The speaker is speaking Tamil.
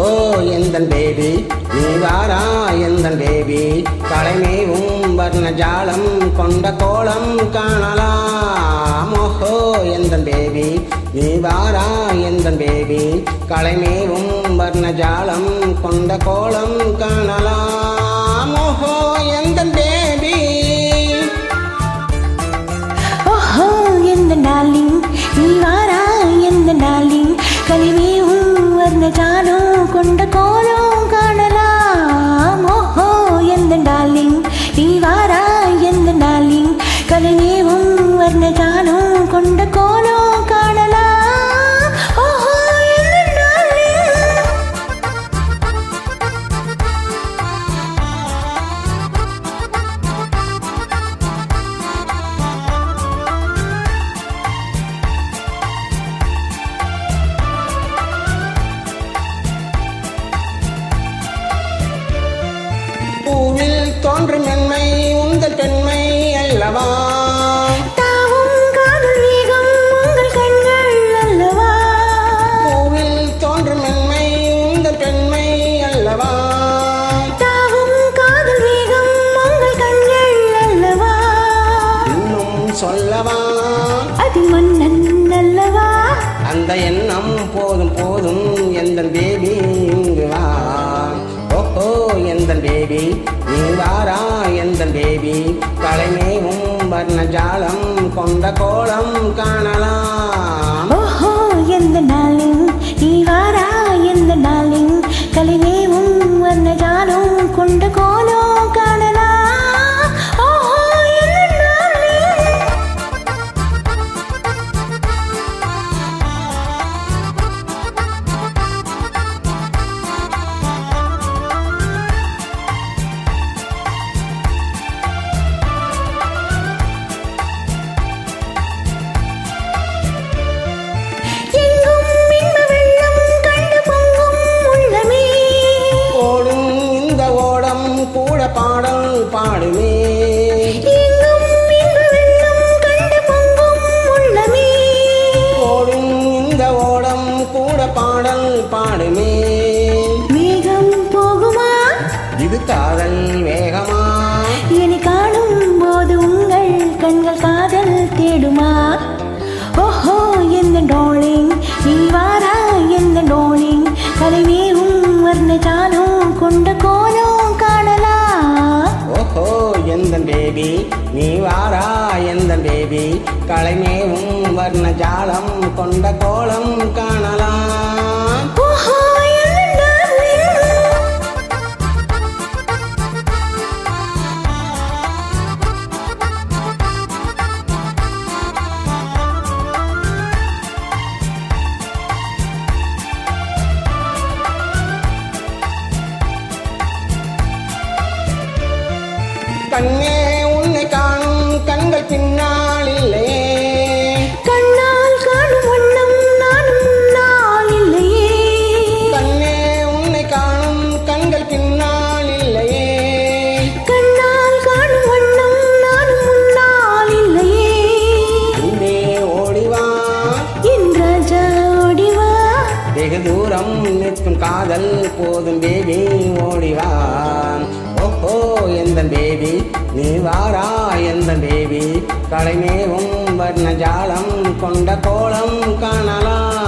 ஓஹோ எந்தன் பேபி நீ வாரா எந்தன் பேபி கலைமேவும் வர்ண ஜாலம் கொண்ட கோலம் காணலாம். ஓஹோ எந்தன் பேபி நீ வாரா எந்தன் பேபி கலைமேவும் வர்ண ஜாலம் கொண்ட கோலம் காணலாம். ஓஹோ எந்தன் பேபி ஓஹோ எந்தன் டார்லிங் நீ வாரா எந்தன் டார்லிங் கலைமேவும் வர்ண ஜாலம் கொண்ட கோலம் காணலாம். ஓஹோ எந்தன் டார்லிங் நீ வாரா எந்தன் டார்லிங் கலைமேவும் வர்ண ஜாலம் கொண்ட கோலம் காணலாம். ஓஹோ எந்தன் டார்லிங் பூவில் தோன்றும் மென்மை உங்கள் பெண்மை அல்லவா, தாவும் காதல் வேகம் உங்கள் கண்கள் அல்லவா, பூவில் தோன்றும் மென்மை உங்கள் பெண்மை அல்லவா, தாவும் காதல் வேகம் உங்கள் கண்கள் அல்லவா, இன்னும் சொல்லவா அது மன்னன் அல்லவா, அந்த எண்ணம் போதும் போதும் எந்தன் பேபி இங்கு வா. ஓஹோ எந்தன் பேபி நீ வாரா எந்தன் பேபி கலைமேவும் வர்ண ஜாலம் கொண்ட கோலம் காணலாம். ஓஹோ எந்த நாளின் நீ வாரா எந்த நாளின் கலைமேவும் வர்ண ஜாலம் கொண்ட கோலம் காணலாம். ஓஹோ எந்த நாளின் எங்கும் இன்ப வெள்ளம் கண்டு பொங்கும் உள்ளமே, ஓடும் இந்த ஓடம் கூட பாடல் பாடுமே, எங்கும் இன்ப வெள்ளம் கண்டு பொங்கும் உள்ளமே, ஓடும் இந்த ஓடம் கூட பாடல் பாடுமே. மேகம் போகுமா இது காதல் வேகமா, என்னை காணும் போது உங்கள் கண்கள் காதல் தேடுமா. ஓஹோ எந்த டார்லிங் நீ வாரா எந்த டார்லிங் கலைமேவும் வர்ண ஜாலம் கொண்ட கோலம் காணலாம். ஓஹோ எந்தன் பேபி நீ வாரா எந்தன் பேபி கலைமேவும் வர்ண ஜாலம் கொண்ட கோலம் காணலாம். ஓஹோ எந்த டார்லிங் கண்ணே உன்னை காணும் கண்கள் பின்னால் இல்லையே, கண்ணால் காணும் வண்ணம் நானும் முன்னால் இல்லையே, கண்ணே உன்னை காணும் கண்கள் பின்னால் இல்லையே, கண்ணால் காணும் வண்ணம் நானும் முன்னால் இல்லையே, அன்பே ஓடிவா என் ராஜா ஓடிவா, வெகு தூரம் நிற்கும் காதல் போதும் பேபி ஓடிவா. ஓஹோ எந்தன் பேபி நீ வாரா எந்தன் பேபி கலைமேவும் வர்ண ஜாலம் கொண்ட கோலம் காணலாம்.